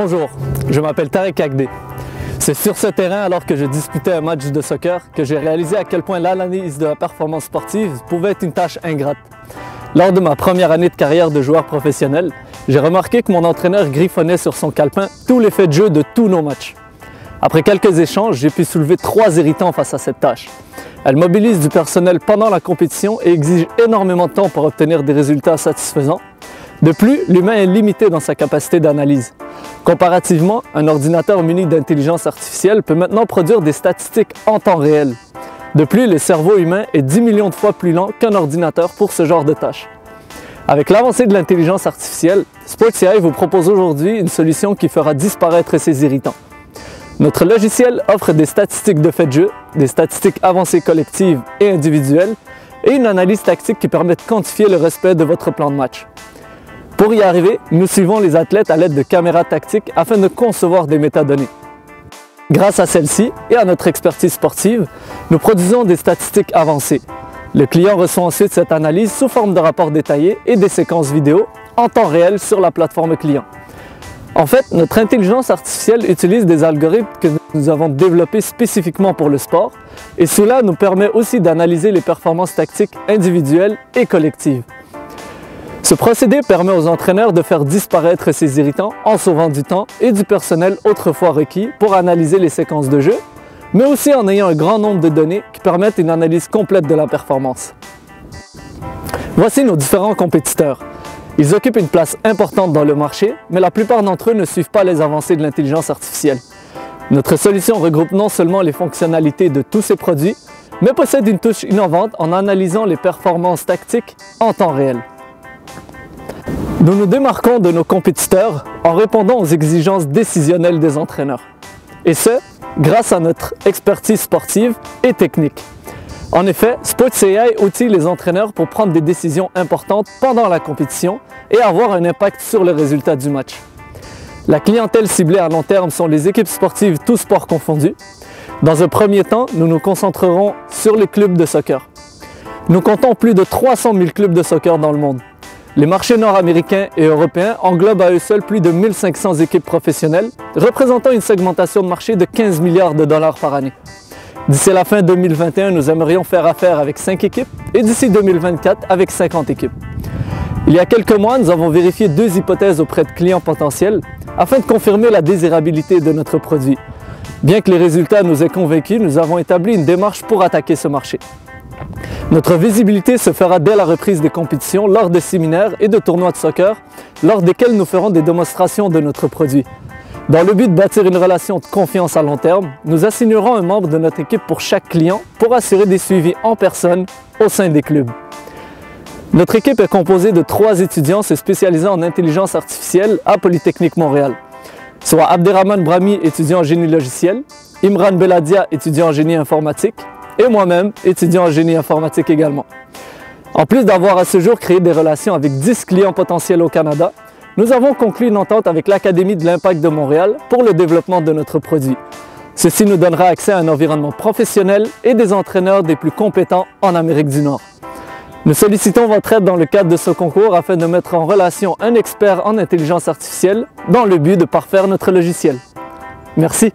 Bonjour, je m'appelle Tarek Agdé. C'est sur ce terrain, alors que je disputais un match de soccer, que j'ai réalisé à quel point l'analyse de la performance sportive pouvait être une tâche ingrate. Lors de ma première année de carrière de joueur professionnel, j'ai remarqué que mon entraîneur griffonnait sur son calepin tous les faits de jeu de tous nos matchs. Après quelques échanges, j'ai pu soulever 3 irritants face à cette tâche. Elle mobilise du personnel pendant la compétition et exige énormément de temps pour obtenir des résultats satisfaisants. De plus, l'humain est limité dans sa capacité d'analyse. Comparativement, un ordinateur muni d'intelligence artificielle peut maintenant produire des statistiques en temps réel. De plus, le cerveau humain est 10 millions de fois plus lent qu'un ordinateur pour ce genre de tâches. Avec l'avancée de l'intelligence artificielle, Sports.ai vous propose aujourd'hui une solution qui fera disparaître ces irritants. Notre logiciel offre des statistiques de faits de jeu, des statistiques avancées collectives et individuelles, et une analyse tactique qui permet de quantifier le respect de votre plan de match. Pour y arriver, nous suivons les athlètes à l'aide de caméras tactiques afin de concevoir des métadonnées. Grâce à celles-ci et à notre expertise sportive, nous produisons des statistiques avancées. Le client reçoit ensuite cette analyse sous forme de rapports détaillés et des séquences vidéo en temps réel sur la plateforme client. En fait, notre intelligence artificielle utilise des algorithmes que nous avons développés spécifiquement pour le sport, et cela nous permet aussi d'analyser les performances tactiques individuelles et collectives. Ce procédé permet aux entraîneurs de faire disparaître ces irritants en sauvant du temps et du personnel autrefois requis pour analyser les séquences de jeu, mais aussi en ayant un grand nombre de données qui permettent une analyse complète de la performance. Voici nos différents compétiteurs. Ils occupent une place importante dans le marché, mais la plupart d'entre eux ne suivent pas les avancées de l'intelligence artificielle. Notre solution regroupe non seulement les fonctionnalités de tous ces produits, mais possède une touche innovante en analysant les performances tactiques en temps réel. Nous nous démarquons de nos compétiteurs en répondant aux exigences décisionnelles des entraîneurs. Et ce, grâce à notre expertise sportive et technique. En effet, Sports.ai outille les entraîneurs pour prendre des décisions importantes pendant la compétition et avoir un impact sur le résultat du match. La clientèle ciblée à long terme sont les équipes sportives tous sports confondus. Dans un premier temps, nous nous concentrerons sur les clubs de soccer. Nous comptons plus de 300 000 clubs de soccer dans le monde. Les marchés nord-américains et européens englobent à eux seuls plus de 1500 équipes professionnelles, représentant une segmentation de marché de 15 milliards de dollars par année. D'ici la fin 2021, nous aimerions faire affaire avec 5 équipes et d'ici 2024 avec 50 équipes. Il y a quelques mois, nous avons vérifié 2 hypothèses auprès de clients potentiels afin de confirmer la désirabilité de notre produit. Bien que les résultats nous aient convaincus, nous avons établi une démarche pour attaquer ce marché. Notre visibilité se fera dès la reprise des compétitions lors de séminaires et de tournois de soccer, lors desquels nous ferons des démonstrations de notre produit. Dans le but de bâtir une relation de confiance à long terme, nous assignerons un membre de notre équipe pour chaque client pour assurer des suivis en personne au sein des clubs. Notre équipe est composée de 3 étudiants se spécialisant en intelligence artificielle à Polytechnique Montréal, soit Abderrahman Brahmi, étudiant en génie logiciel, Imran Beladia, étudiant en génie informatique, et moi-même, étudiant en génie informatique également. En plus d'avoir à ce jour créé des relations avec 10 clients potentiels au Canada, nous avons conclu une entente avec l'Académie de l'Impact de Montréal pour le développement de notre produit. Ceci nous donnera accès à un environnement professionnel et des entraîneurs des plus compétents en Amérique du Nord. Nous sollicitons votre aide dans le cadre de ce concours afin de mettre en relation un expert en intelligence artificielle dans le but de parfaire notre logiciel. Merci.